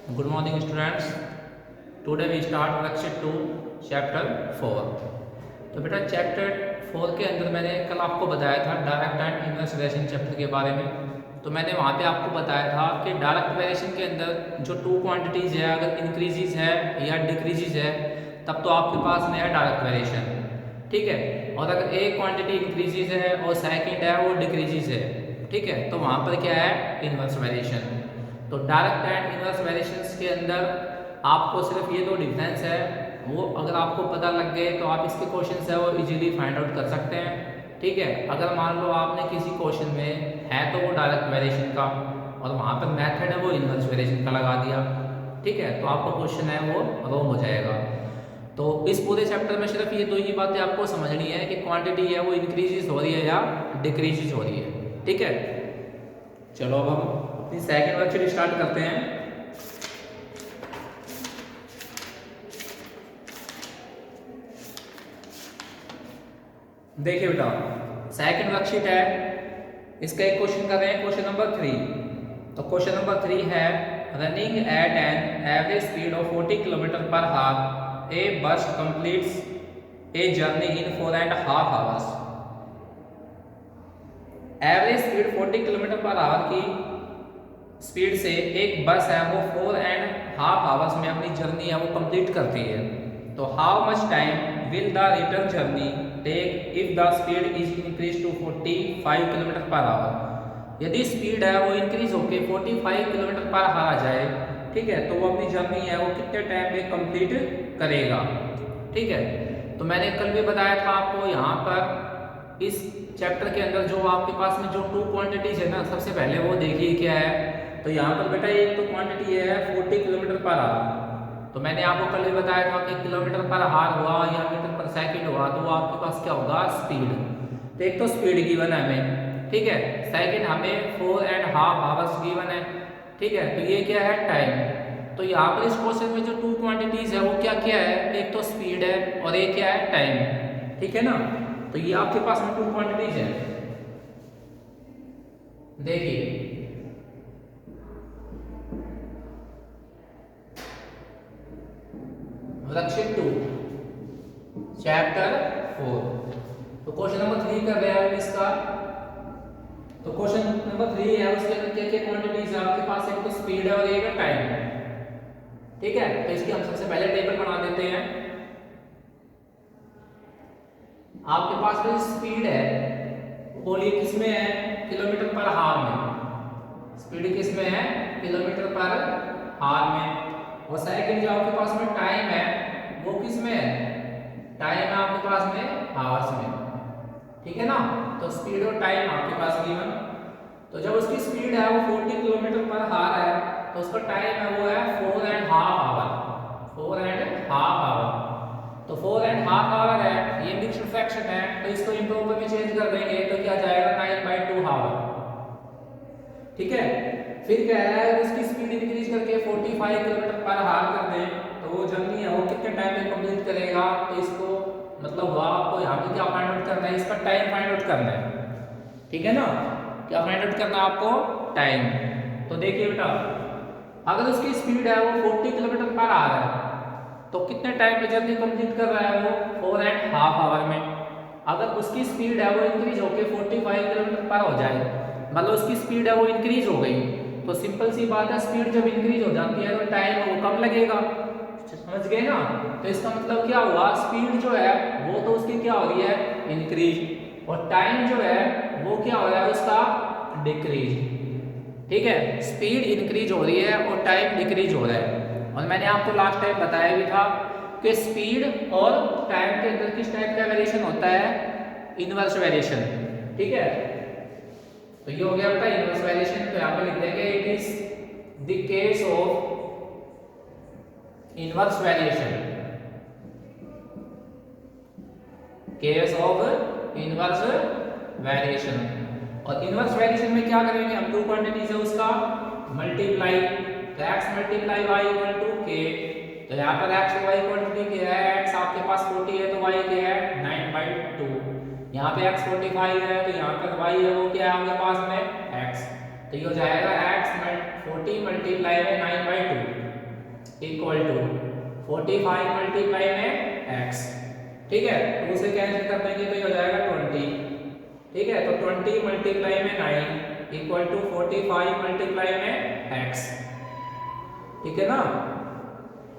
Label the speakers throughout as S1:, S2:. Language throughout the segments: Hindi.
S1: Good morning students. Today we start worksheet 2 chapter 4. तो बेटा चैप्टर 4 के अंदर मैंने कल आपको बताया था direct and inverse variation chapter के बारे में। तो मैंने वहाँ पे आपको बताया था कि डायरेक्ट वेरिएशन के अंदर जो टू क्वांटिटीज़ है अगर इंक्रीजेज है या डिक्रीजेज है तब तो आपके पास में है डायरेक्ट वेरिएशन, ठीक है। और अगर एक क्वांटिटी इंक्रीजेज है और सेकंड है वो डिक्रीजेज है, ठीक है, तो वहाँ पर क्या है इनवर्स वेरिएशन। तो डायरेक्ट एंड इनवर्स वेरिएशंस के अंदर आपको सिर्फ ये दो डिफरेंस है, वो अगर आपको पता लग गए तो आप इसके क्वेश्चन है वो इजीली फाइंड आउट कर सकते हैं, ठीक है। अगर मान लो आपने किसी क्वेश्चन में है तो वो डायरेक्ट वेरिएशन का और वहाँ पर मेथड है वो इनवर्स वेरिएशन का लगा दिया, ठीक है, तो आपका क्वेश्चन है वो रॉन्ग हो जाएगा। तो इस पूरे चैप्टर में सिर्फ ये दो ही बातें आपको समझनी है कि क्वांटिटी है वो इंक्रीजेज हो रही है या डिक्रीजेज हो रही है, ठीक है। चलो अब हम अपनी सेकंड वर्कशीट स्टार्ट करते हैं। देखिए बेटा सेकंड वर्कशीट है, इसका एक क्वेश्चन कर रहे हैं, क्वेश्चन नंबर 3। तो क्वेश्चन नंबर 3 है running at an average speed of 40 kilometre पर हावर ए बस completes a journey in 4.5 hours. Average speed 40 kilometre per our की स्पीड से एक बस है वो 4.5 आवर्स में अपनी जर्नी है वो कंप्लीट करती है। तो how much time will the return journey take if the speed is increase to 45 kilometre per hour. यदि स्पीड है वो इंक्रीज होकर 45 किलोमीटर पर आवर आ जाए, ठीक है, तो वो अपनी जर्नी है वो कितने टाइम में कंप्लीट करेगा, ठीक है। तो मैंने कल भी बताया था आपको यहाँ पर इस चैप्टर के अंदर जो आपके पास में जो टू क्वांटिटीज है ना, सबसे पहले वो देखिए क्या है। तो यहाँ पर बेटा एक तो क्वांटिटी है 40 किलोमीटर पर आवर। तो मैंने आपको कल भी बताया था कि किलोमीटर पर आवर हुआ या मीटर पर सेकंड हुआ तो वो आपके पास क्या होगा स्पीड। तो एक तो स्पीड गिवन है हमें, ठीक है, सेकंड हमें 4.5 आवर्स गिवन है, ठीक है। तो ये क्या है टाइम। तो यहाँ पर इस क्वेश्चन में जो टू क्वांटिटीज है वो क्या क्या है, एक तो स्पीड है और एक क्या है टाइम, ठीक है ना। तो ये आपके पास में टू क्वांटिटीज है। देखिए वर्कशीट 2 चैप्टर 4। तो क्वेश्चन नंबर 3 कर रहे हैं इसका। तो क्वेश्चन नंबर 3 है उसके अंदर क्या क्या क्वांटिटीज है आपके पास, एक तो स्पीड है और एक है टाइम है, ठीक है। तो इसकी हम सबसे पहले टेबल बना देते हैं। आपके पास में स्पीड है बोलिए किसमें है, किलोमीटर पर आवर में। स्पीड किसमें है, किलोमीटर पर आवर में। और सेकंड जो आपके पास में टाइम है वो किसमें है, टाइम है आपके पास में आवर्स में, ठीक है ना। तो स्पीड और टाइम आपके पास गिवन। तो जब उसकी स्पीड है वो 40 किलोमीटर पर आवर है तो उसका टाइम है वो है 4.5 आवर, 4.5 आवर। तो 4.5 आवर है, ये मिक्स्ड फ्रैक्शन है तो इसको इंप्रोपर में चेंज कर देंगे तो क्या जाएगा 9/2 आवर, ठीक है। फिर कह रहा है उसकी स्पीड इंक्रीज करके 45 किलोमीटर पर आवर कर दें तो वो जर्नी है वो कितने टाइम में कंप्लीट करेगा। तो इसको मतलब हुआ आपको यहाँ पे क्या फाइंड आउट करना है, इसका टाइम फाइंड आउट करना है, ठीक है ना। क्या फाइंड आउट करना है आपको, टाइम। तो देखिए बेटा अगर उसकी स्पीड है वो 40 किलोमीटर पर आवर है तो कितने टाइम में जर्नी कंप्लीट कर रहा है वो 4.5 आवर में। अगर उसकी स्पीड है वो इंक्रीज होकर 45 किलोमीटर पर हो जाए, मतलब उसकी स्पीड है वो इंक्रीज हो गई, तो सिंपल सी बात है स्पीड जब इंक्रीज हो जाती है तो टाइम वो कम लगेगा, समझ गए ना। तो इसका मतलब क्या हुआ, स्पीड जो है वो तो उसकी क्या हो रही है इंक्रीज और टाइम जो है वो क्या हो रहा है उसका डिक्रीज, ठीक है। स्पीड इंक्रीज हो रही है और टाइम डिक्रीज हो रहा है। और मैंने आपको लास्ट टाइम बताया भी था कि स्पीड और टाइम के अंदर किस टाइप का वेरिएशन होता है, इनवर्स वेरिएशन, ठीक है। तो ये हो गया बेटा इनवर्स वेरिएशन। तो यहाँ पे लिख देंगे it is the case of inverse variation, case of inverse variation. और इनवर्स वेरिएशन में क्या करेंगे हम, टू क्वांटिटीज है उसका मल्टीप्लाई, तो x multiply y equal to k। तो यहाँ पर x और y क्वांटिटी क्या है, x आपके पास 40 है तो y क्या है 9/2। यहाँ पे x 45 है तो यहाँ पर y है वो क्या है आपके पास में x। तो ये हो जाएगा x 40 मल्टीप्लाई में 9/2, इक्वल टू 45 मल्टीप्लाई में x, ठीक है। 2 से कैंसिल कर देंगे तो ये हो जाएगा 20, ठीक है। तो 20 मल्टीप्लाई में 9 इक्वल टू 45 मल्टीप्लाई में x, ठीक है ना।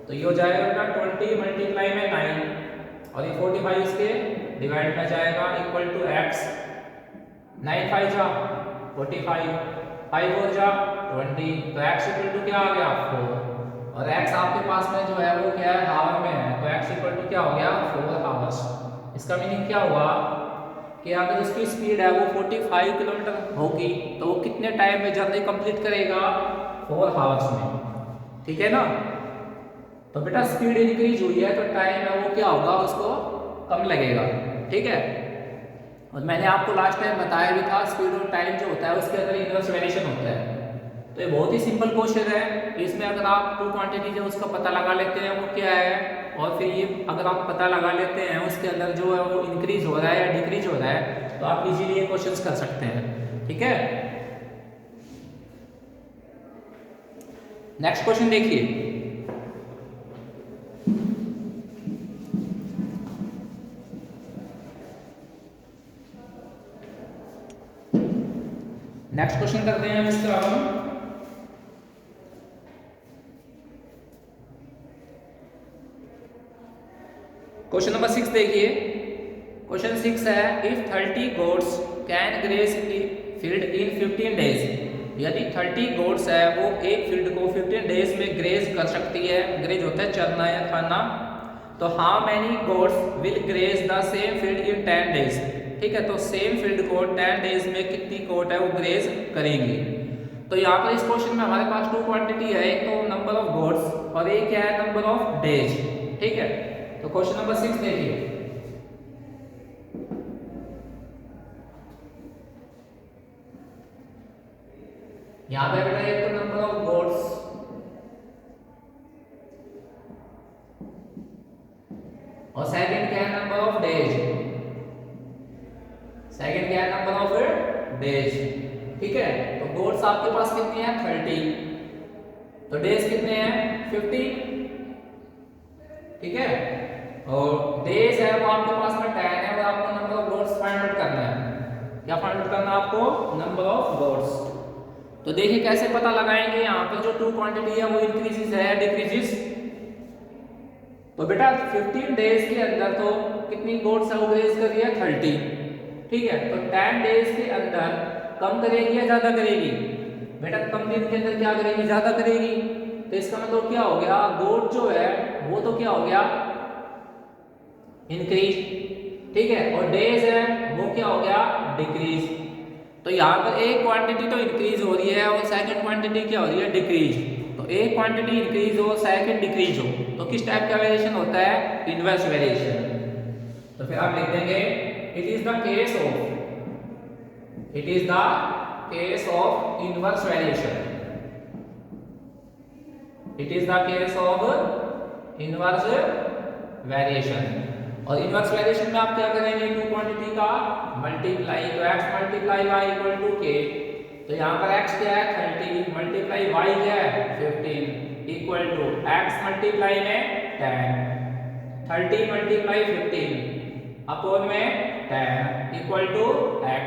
S1: तो ये हो जाएगा 20 मल्टीप्लाई में 9 और ये 45 इसके डिवाइड में जाएगा इक्वल टू x, 9 5 जा 45, 5 और जा 20, तो x इक्वल टू क्या आ गया 4, और x आपके पास में जो है वो क्या है हावर में है, तो x इक्वल टू क्या हो गया 4 हावर्स। इसका मीनिंग क्या हुआ कि अगर उसकी स्पीड है वो 45 किलोमीटर होगी तो वो कितने टाइम में जर्नी कंप्लीट करेगा 4 हावर्स में, ठीक है ना। तो बेटा स्पीड इंक्रीज हुई है तो टाइम है वो क्या होगा उसको कम लगेगा, ठीक है। और मैंने आपको लास्ट टाइम बताया भी था स्पीड और टाइम जो होता है उसके अंदर इनवर्स वेरिएशन होता है। तो ये बहुत ही सिंपल क्वेश्चन है, इसमें अगर आप टू क्वांटिटी जो उसका पता लगा लेते हैं वो क्या है, और फिर ये अगर आप पता लगा लेते हैं उसके अंदर जो है वो इंक्रीज हो रहा है या डिक्रीज हो रहा है तो आप इजीली ये क्वेश्चंस कर सकते हैं, ठीक है। नेक्स्ट क्वेश्चन देखिए, नेक्स्ट क्वेश्चन करते हैं इस तरह हम। क्वेश्चन नंबर 6 देखिए। क्वेश्चन 6 है if 30 goats can grace field in 15 days, यदि 30 गोट्स है वो एक फील्ड को 15 डेज में ग्रेज कर सकती है, ग्रेज होता है चरना या खाना, तो how many goats will graze the same field in 10 days, ठीक है। तो सेम फील्ड को 10 डेज में कितनी गोट है वो ग्रेज करेंगी। तो यहाँ पर इस क्वेश्चन में हमारे पास टू क्वांटिटी है, एक तो नंबर ऑफ गोट्स और एक क्या है नंबर ऑफ डेज, ठीक है। तो क्वेश्चन नंबर 6 देखिए, यहाँ पे बेटा एक तो नंबर ऑफ गोट्स और सेकंड क्या है नंबर ऑफ डेज, सेकंड क्या है नंबर ऑफ डेज, ठीक है। तो गोट्स आपके पास कितनी है 30, तो डेज कितने हैं 15, ठीक है। और डेज है वो आपके पास में 10 है और आपको number of goats find out करना है। क्या फाइंड आउट करना है आपको नंबर ऑफ गोट्स। तो देखिए कैसे पता लगाएंगे, यहाँ पर जो टू क्वांटिटी है वो इंक्रीजेस है डिक्रीजेस। तो बेटा 15 डेज के अंदर तो कितनी गोट्स है वो ग्रेज कर रही है 30, ठीक है। तो 10 डेज के अंदर कम करेगी या ज्यादा करेगी, बेटा कम दिन के अंदर क्या करेगी ज्यादा करेगी। तो इसका मतलब क्या हो गया गोट जो है वो तो क्या हो गया इंक्रीज, ठीक है। और डेज है वो क्या हो गया डिक्रीज। तो यहाँ पर एक क्वांटिटी तो इंक्रीज हो रही है और सेकंड क्वांटिटी क्या हो रही है डिक्रीज। तो एक क्वांटिटी इंक्रीज हो सेकंड डिक्रीज हो तो किस टाइप का वेरिएशन होता है इनवर्स वेरिएशन। तो फिर आप लिख देंगे it is the case of, it is the case of inverse variation, it is the case of inverse variation. और इनवर्स वेरिएशन में आप क्या करेंगे टू क्वांटिटी का मल्टीप्लाई, तो x multiply y equal to k, तो यहाँ पर x क्या है 30 मल्टीप्लाई y क्या है 15 इक्वल टू x मल्टीप्लाई में 10, 30 मल्टीप्लाई 15 अपॉन में 10 इक्वल टू x,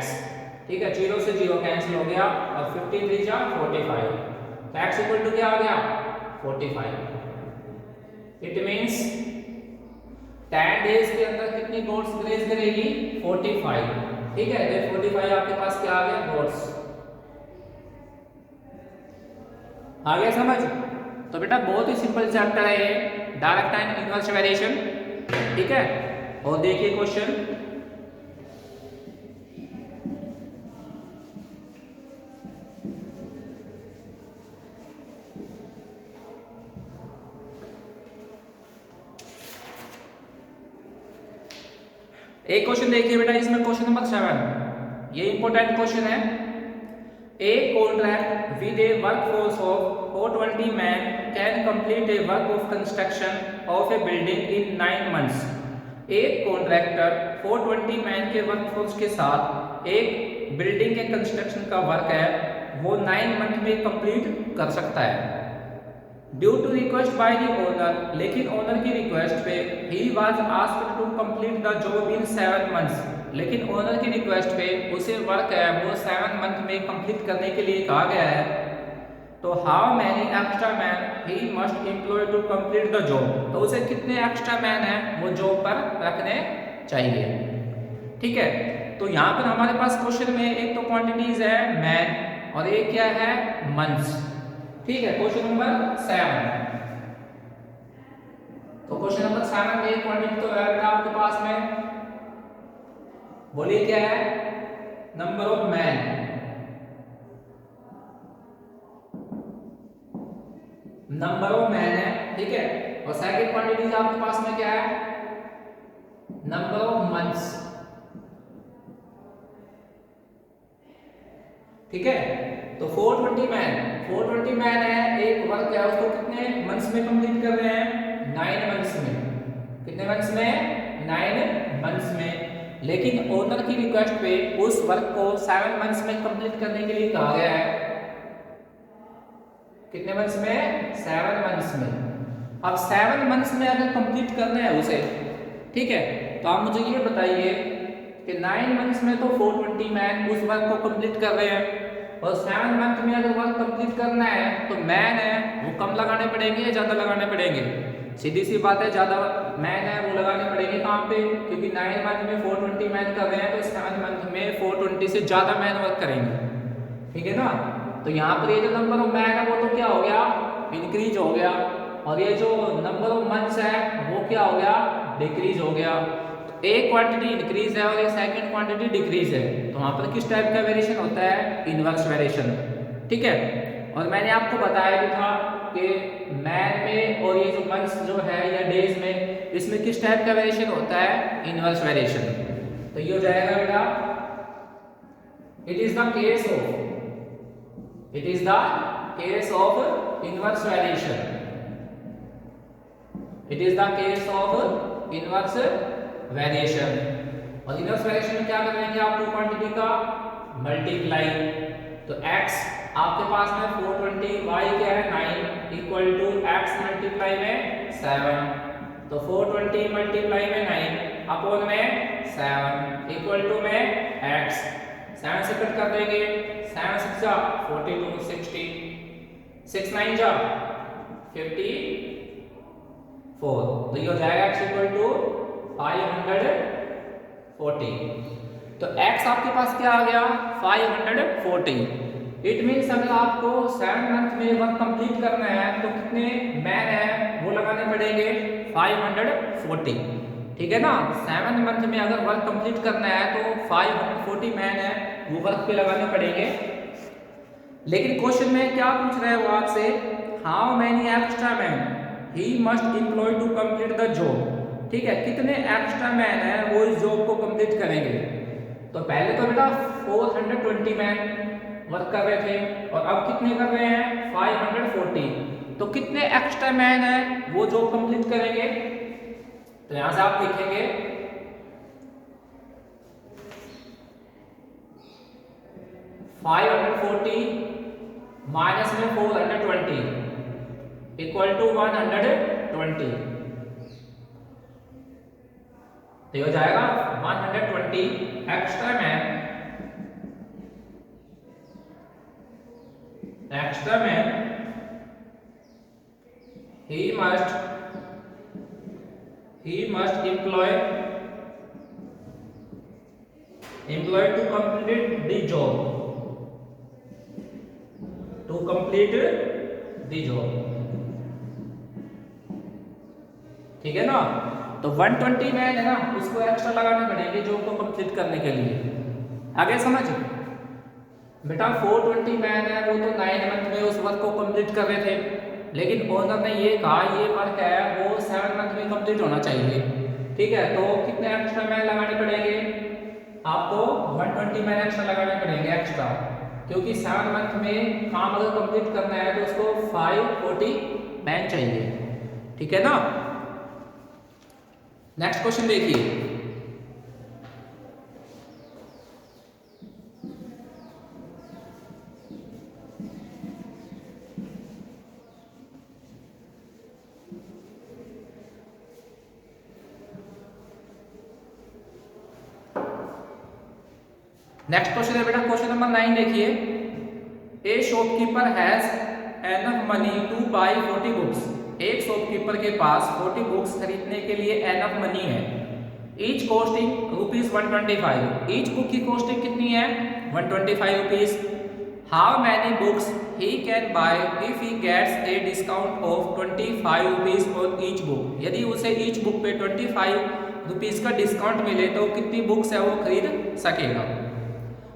S1: ठीक है। 0 से 0 कैंसिल हो गया और 15 3 जा 45, तो x इक्वल टू क्या आ गया 45। इट मीन्स 10 डेज के अंदर कितनी गोट्स ग्रेज करेगी 45, ठीक है। तो 45 आपके पास क्या आ गया गोट्स, आ गया समझ। तो बेटा बहुत ही सिंपल चैप्टर है ये डायरेक्ट एंड इनवर्स वेरिएशन, ठीक है। और देखिए क्वेश्चन एक क्वेश्चन देखिए बेटा, इसमें क्वेश्चन नंबर 7, ये इंपॉर्टेंट क्वेश्चन है। A contract with A workforce of 420 man can complete A work of construction of A building in 9 months. एक कॉन्ट्रैक्टर 420 मैन के वर्कफोर्स के साथ एक बिल्डिंग के कंस्ट्रक्शन का वर्क है वो 9 मंथ में कंप्लीट कर सकता है। Due to request by the owner, लेकिन ओनर की रिक्वेस्ट पे ही was asked to complete the job in 7 months, लेकिन ओनर की रिक्वेस्ट पे उसे वर्क है वो 7 मंथ में कंप्लीट करने के लिए कहा गया है। तो how many extra man he must employ to complete the job, तो उसे कितने एक्स्ट्रा मैन है वो जॉब पर रखने चाहिए। ठीक है, तो यहाँ पर हमारे पास क्वेश्चन में एक तो क्वांटिटीज है मैन और एक क्या है मंथ्स। ठीक है, क्वेश्चन नंबर 7। तो क्वेश्चन नंबर 7 में एक क्वांटिटी तो है आपके पास में, बोलिए क्या है, number of man, number of man है। ठीक है, और सेकंड क्वांटिटी आपके पास में क्या है, नंबर ऑफ मंथ्स। ठीक है, तो 420 मैन है, एक वर्क है उसको कितने मंथ्स में कंप्लीट कर रहे हैं, 9 मंथ्स में। कितने मंथ्स में, 9 मंथ्स में। लेकिन ओनर की रिक्वेस्ट पे उस वर्क को 7 मंथ्स में कंप्लीट करने के लिए कहा गया है। कितने मंथ्स में, 7 मंथ्स में। अब 7 मंथ्स में अगर कंप्लीट करना है उसे, ठीक है, तो आप मुझे ये बताइए कि 9 मंथ्स में तो 420 मैन उस वर्क को कंप्लीट कर रहे हैं, और 7 मंथ में अगर वर्क कंप्लीट करना है तो मैन है वो कम लगाने पड़ेंगे या ज़्यादा लगाने पड़ेंगे। सीधी सी बात है, ज़्यादा मैन है वो लगाने पड़ेंगे कहाँ पे, क्योंकि 9 मंथ में 420 मैन कर रहे हैं तो 7 मंथ में 420 से ज़्यादा मैन वर्क करेंगे। ठीक है ना, तो यहाँ पर ये जो नंबर ऑफ मैन है वो तो क्या हो गया, इंक्रीज हो गया, और ये जो नंबर ऑफ मंथ्स है वो क्या हो गया, डिक्रीज हो गया। तो एक क्वांटिटी इंक्रीज है और एक सेकंड क्वांटिटी डिक्रीज है, तो वहाँ पर किस टाइप का वेरिएशन होता है, इनवर्स वेरिएशन। ठीक है, और मैंने आपको बताया भी था कि मैन में और ये जो मंथ्स जो है या डेज में, इसमें किस टाइप का वेरिएशन होता है, इनवर्स वेरिएशन। तो ये हो जाएगा बेटा, it is the case of, it is the case of inverse variation, it is the case of inverse variation। और इनवर्स वेरिएशन में क्या करेंगे आप, टू क्वांटिटी का मल्टीप्लाई, तो x आपके पास में 420, y क्या है 9 इक्वल टू x मल्टीप्लाई में 7, तो 420 मल्टीप्लाई में 9 अपॉन में 7 इक्वल टू में x, 7 से कट कर देंगे, 7 6 जा 42, 60, 6 9 जा 54, तो ये हो जाएगा x इक्वल टू 540। तो x आपके पास क्या आ गया, 540। इट मीन्स अगर आपको 7 मंथ में वर्क कंप्लीट करना है तो कितने मैन है वो लगाने पड़ेंगे, 540। ठीक है ना, 7 मंथ में अगर वर्क कंप्लीट करना है तो 540 मैन है वो वर्क पे लगाने पड़ेंगे। लेकिन क्वेश्चन में क्या पूछ रहा है वो आपसे, how many extra man he must employ to complete the job. ठीक है, कितने एक्स्ट्रा मैन है वो इस जॉब को कंप्लीट करेंगे। तो पहले तो बेटा 420 मैन वर्क कर रहे थे और अब कितने कर रहे हैं, 540। तो कितने एक्स्ट्रा मैन है वो जॉब कंप्लीट करेंगे, तो यहां से आप लिखेंगे 540 माइनस में 420 इक्वल टू 120, तो हो जाएगा 120 extra man, he must employ to complete the job, ठीक है ना। तो 120 मैन है ना उसको एक्स्ट्रा लगाने पड़ेंगे जॉब को कंप्लीट करने के लिए। आगे समझ बेटा, 420 मैन है वो तो 9 मंथ में उस वर्क को कंप्लीट कर रहे थे, लेकिन ओनर ने ये कहा ये वर्क है वो 7 मंथ में कंप्लीट होना चाहिए। ठीक है, तो कितने एक्स्ट्रा मैन लगाने पड़ेंगे आपको, 120 मैन एक्स्ट्रा लगाने पड़ेंगे एक्स्ट्रा, क्योंकि 7 मंथ में काम अगर कंप्लीट करना है तो उसको 540 मैन चाहिए। ठीक है ना, नेक्स्ट क्वेश्चन देखिए, नेक्स्ट क्वेश्चन है बेटा क्वेश्चन नंबर 9 देखिए। A shopkeeper has enough money to buy 40 books. एक शॉपकीपर के पास 40 बुक्स खरीदने के लिए एनफ मनी है। Each costing rupees 125। Each book की कॉस्टिंग कितनी है? 125 rupees. How many books he can buy if he gets a discount of 25 rupees on each book. यदि उसे ईच बुक पे 25 रुपीज का डिस्काउंट मिले तो कितनी बुक्स है वो खरीद सकेगा।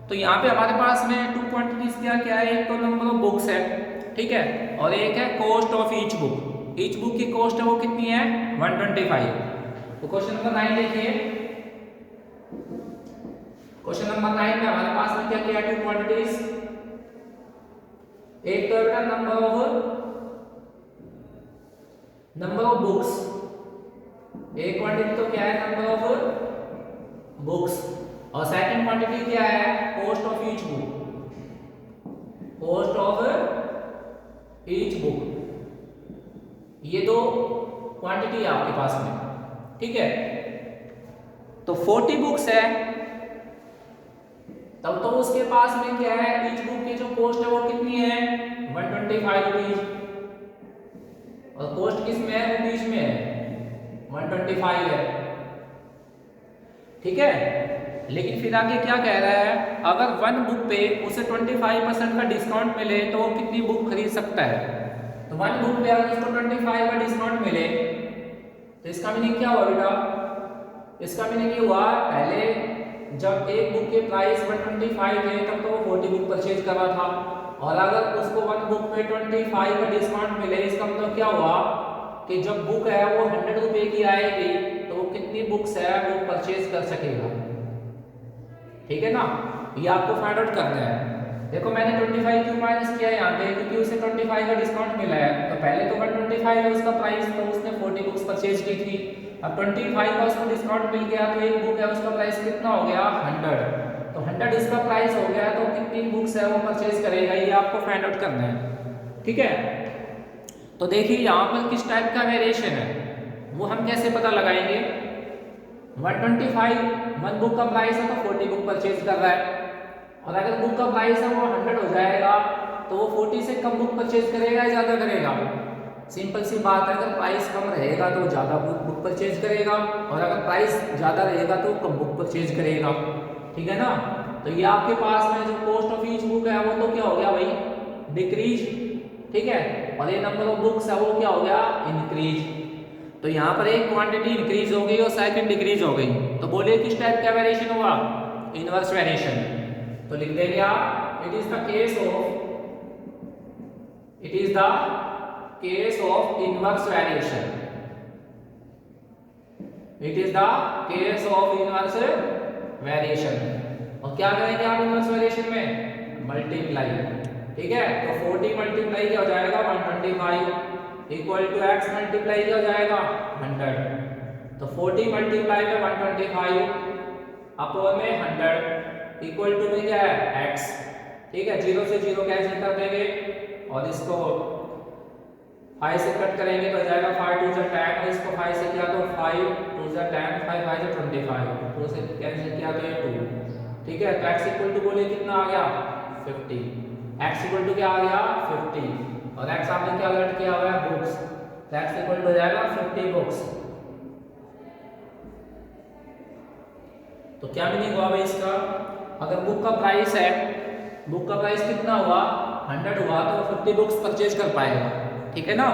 S1: तो यहाँ पे हमारे पास में 2 क्वांटिटीज क्या है, एक तो नंबर ऑफ बुक्स है, ठीक है, और एक है cost of each book. Each book की कॉस्ट है वो कितनी है? 125। तो क्वेश्चन नंबर 9 देखिए। क्वेश्चन नंबर 9 में हमारे पास में क्या है? 2 क्वांटिटीज। एक तो है नंबर ऑफ बुक्स। एक क्वांटिटी तो क्या है? Number of books. और सेकंड क्वांटिटी क्या है? Cost of each book. Cost of each book. ये दो क्वांटिटी है आपके पास में, ठीक है। तो 40 बुक्स है, तब तो उसके पास में क्या है? ईच बुक की जो कॉस्ट है वो कितनी है? 125 रुपीज। और कॉस्ट किस में है? रुपीज में है, 125 है, ठीक है। लेकिन फिर आगे क्या कह रहा है? अगर 1 बुक पे उसे 25% का डिस्काउंट मिले तो वो कितनी बुक खरीद सकता है? तो 1 बुक पे अगर उसको 25 का डिस्काउंट मिले तो इसका मीनिंग क्या हुआ बेटा? इसका मीनिंग ये हुआ, पहले जब एक बुक के प्राइस 125 थे तब तो वो 40 बुक परचेज कर रहा था, और अगर उसको 1 बुक पे 25 का डिस्काउंट मिले, इसका मतलब क्या हुआ कि जब बुक है वो 100 रुपए की आएगी तो वो कितनी बुक्स है वो परचेज कर सकेगा, ठीक है ना। ये आपको फाइंड आउट करना है। देखो मैंने 25 क्यों माइनस किया यहाँ पे? क्योंकि उसे 25 का डिस्काउंट मिला है। तो पहले तो 125 है उसका प्राइस, तो उसने 40 बुक्स परचेज की थी। अब 25 का उसको डिस्काउंट मिल गया तो एक बुक है उसका प्राइस कितना हो गया? 100। तो 100 इसका प्राइस हो गया तो कितनी बुक्स है वो परचेज करेगा, ये आपको फाइंड आउट करना है, ठीक है। तो देखिए यहाँ पर किस टाइप का वेरिएशन है वो हम कैसे पता लगाएंगे। 125 1 बुक का प्राइस है तो 40 बुक परचेज कर रहा है, और अगर बुक का प्राइस है वो 100 हो जाएगा तो वो 40 से कम बुक परचेज करेगा या ज़्यादा करेगा? सिंपल सी बात है, अगर प्राइस कम रहेगा तो ज़्यादा बुक परचेज करेगा, और अगर प्राइस ज़्यादा रहेगा तो कम बुक परचेज करेगा, ठीक है ना। तो ये आपके पास में जो कॉस्ट ऑफ ईच बुक है वो तो क्या हो गया भाई? डिक्रीज, ठीक है। और ये नंबर ऑफ बुक्स है वो क्या हो गया? इंक्रीज। तो यहाँ पर एक क्वांटिटी इंक्रीज हो गई और सेकंड डिक्रीज हो गई। तो बोलिए किस टाइप का वेरिएशन हुआ? Inverse variation. तो लिख देंगे आप, it is the case of inverse variation. It is the case of inverse variation. और क्या करेंगे आप इनवर्स वेरिएशन में? मल्टीप्लाई, ठीक है। तो 40 मल्टीप्लाई क्या हो जाएगा? 125 इक्वल टू x मल्टीप्लाई क्या हो जाएगा? 100। तो 40 मल्टीप्लाई में 125 अपॉन में 100 इक्वल टू में क्या है? x, ठीक है। 0 से 0 कैंसिल कर देंगे और इसको 5 से कट करेंगे तो आ जाएगा 5 2 से 10, और इसको 5 से किया तो 5 2 से 10, 5 5 से 25, 2 से कैंसिल किया तो ये 2, ठीक है। तो x इक्वल टू बोलिए कितना आ गया? 50। x इक्वल टू क्या आ गया? 50, और x आपने क्या अलर्ट किया हुआ है? बुक्स। तो x इक्वल टू हो जाएगा 50 बुक्स। तो क्या मीनिंग हुआ भाई इसका? अगर बुक का प्राइस है, बुक का प्राइस कितना हुआ? 100 हुआ, तो 50 बुक्स परचेज कर पाएगा, ठीक है ना।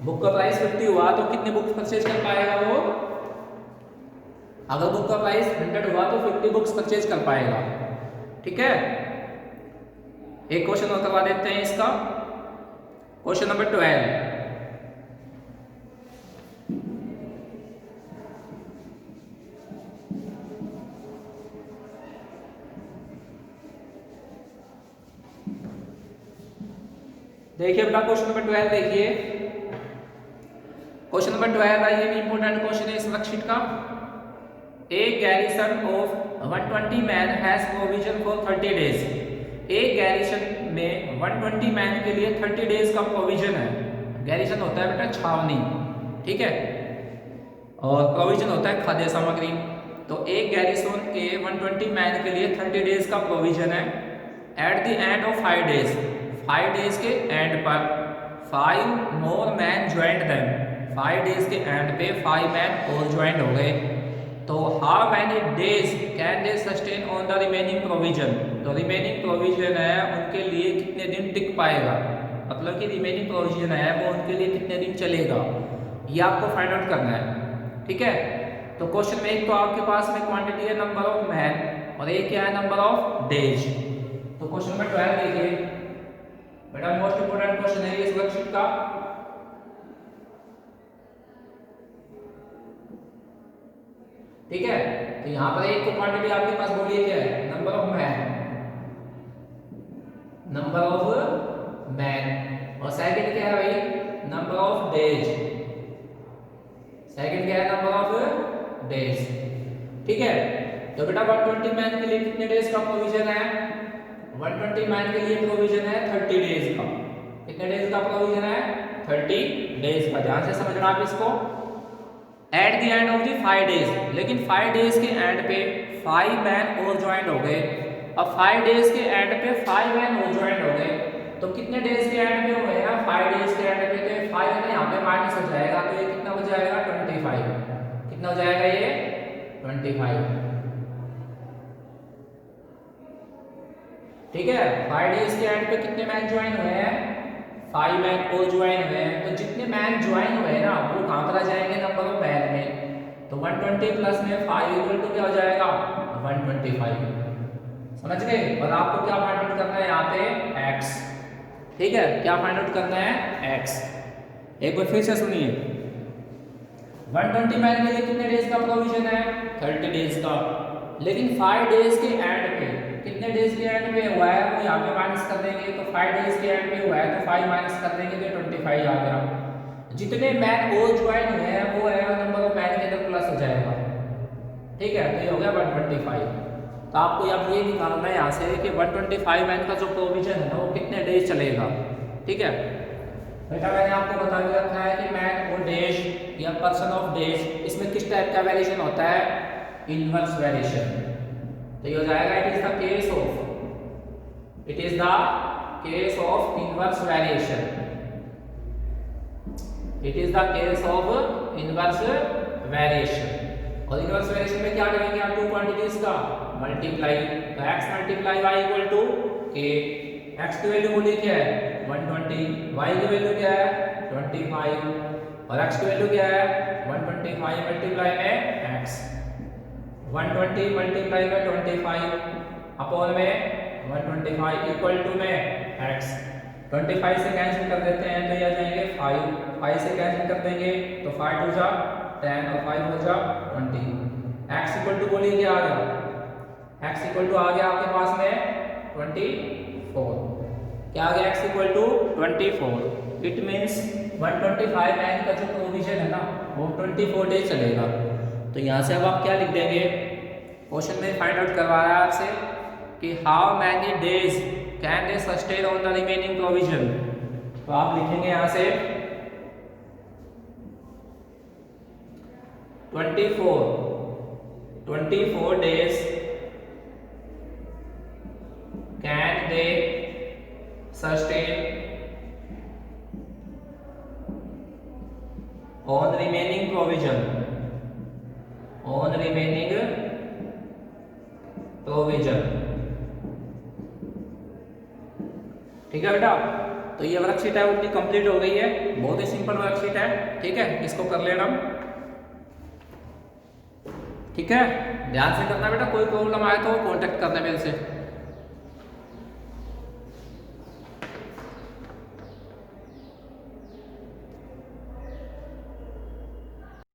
S1: बुक का प्राइस 50 हुआ तो कितने बुक्स परचेज कर पाएगा वो? अगर बुक का प्राइस 100 हुआ तो 50 बुक्स परचेज कर पाएगा, ठीक है। एक क्वेश्चन और करवा देते हैं इसका। Question number 12। देखिए बेटा क्वेश्चन नंबर 12 देखिए। क्वेश्चन नंबर 12 है, ये भी इंपॉर्टेंट क्वेश्चन है इस वर्कशीट का। A garrison of 120 man has provision for 30 days. एक गैरिसन में 120 मैन के लिए 30 डेज का प्रोविजन है। गैरिसन होता है बेटा छावनी, ठीक है। और प्रोविजन होता है खाद्य सामग्री। तो एक गैरिसोन के 120 मैन के लिए 30 डेज का प्रोविजन है। At the end of 5 days, 5 days के एंड पर 5 more man joint them, 5 days के एंड पे 5 मैन और ज्वाइंट हो गए। तो how many days can they sustain on the remaining provision, तो रिमेनिंग प्रोविजन है उनके लिए कितने दिन टिक पाएगा, मतलब कि रिमेनिंग प्रोविजन है वो उनके लिए कितने दिन चलेगा, ये आपको फाइंड आउट करना है। ठीक है, तो क्वेश्चन में एक तो आपके पास में क्वांटिटी है नंबर ऑफ मैन और एक क्या है नंबर ऑफ डेज। तो क्वेश्चन नंबर 12 देखिए बेटा, मोस्ट इंपोर्टेंट क्वेश्चन है ये इस वर्कशीट का। ठीक है, तो यहां पर एक तो क्वांटिटी आपके पास बोलिए क्या है, number of man, number of man, और सेकंड क्या है भाई, नंबर ऑफ डेज, सेकंड क्या है नंबर ऑफ डेज। ठीक है, तो बेटा 120 मैन के लिए कितने डेज का प्रोविजन है, 120 मैन के लिए प्रोविजन है 30 डेज का। कितने डेज का प्रोविजन है, 30 डेज का। ध्यान से समझना आप इसको। At the end of the 5 days, लेकिन 5 डेज के एंड पे 5 मैन और ज्वाइंट हो गए। अब 5 डेज के एंड पे 5 मैन और ज्वाइंट हो गए, तो कितने डेज के एंड पे हुए हैं, 5 डेज के एंड पे, तो 5 है ना यहाँ पे माइनस हो जाएगा, तो ये कितना हो जाएगा 25, कितना हो जाएगा ये 25। ठीक है, 5 डेज के एंड पे कितने मैन ज्वाइन हुए हैं, 5 मैन और ज्वाइन हुए हैं। तो जितने मैन ज्वाइन हुए हैं ना वो कहां पर आ जाएंगे, नंबर ऑफ मैन में। तो 120 प्लस में 5 इक्वल टू क्या हो जाएगा 125, समझ गए। और आपको क्या फाइंड आउट करना है यहाँ पे x। ठीक है, क्या फाइंड आउट करना है x। एक बार फिर से सुनिए, 120 मैन के लिए कितने डेज का प्रोविजन है, 30 डेज का, लेकिन 5 डेज के एंड पे कितने डेज के एंड पे हुआ है वो यहाँ पे माइनस कर देंगे। तो 5 डेज के एंड पे हुआ है तो 5 माइनस कर देंगे तो 25 आ गया। जितने मैन और ज्वाइन हुए हैं वो है नंबर ऑफ मैन के अंदर प्लस हो जाएगा। ठीक है, तो ये हो गया 125। तो आपको अब ये निकालना है यहाँ से कि 125 मैन का जो प्रोविजन है ना वो कितने डेज चलेगा। ठीक है बेटा, मैंने आपको बता दिया रखा है कि मैन और डेज या पर्सन ऑफ डेज, इसमें किस टाइप का वेरिएशन होता है, इनवर्स वेरिएशन। तो ये हो जाएगा it is the case of, it is the case of inverse variation, it is the case of inverse variation. और इनवर्स वेरिएशन में क्या करेंगे आप, टू क्वांटिटीज का मल्टीप्लाई, तो x multiply y equal to k। x की वैल्यू बोली क्या है 120, y की वैल्यू क्या है 25 और x की वैल्यू क्या है 125 मल्टीप्लाई में x, 120 मल्टीप्लाई में 25 अपॉन में 125 इक्वल टू में x। 25 से कैंसिल कर देते हैं तो ये आ जाएंगे 5 से कैंसिल कर देंगे तो 5 हो जा 10 और 5 हो जा 20। x इक्वल टू बोलिए क्या आ गया, x इक्वल टू आ गया आपके पास में 24। क्या आ गया x equal to 24। It means 125 man का जो प्रोविजन है ना वो 24 डेज चलेगा। तो यहाँ से अब आप क्या लिख देंगे, क्वेश्चन में फाइंड आउट करवा रहा है आपसे कि how many days can they sustain on the remaining provision. तो आप लिखेंगे यहाँ से 24 days can they sustain on remaining provision, on remaining provision. ठीक है बेटा, तो ये वर्कशीट है उतनी कंप्लीट हो गई है, बहुत ही सिंपल वर्कशीट है। ठीक है, इसको कर लेना। ठीक है, ध्यान से करना बेटा, कोई प्रॉब्लम आए तो कांटेक्ट करना मेरे से।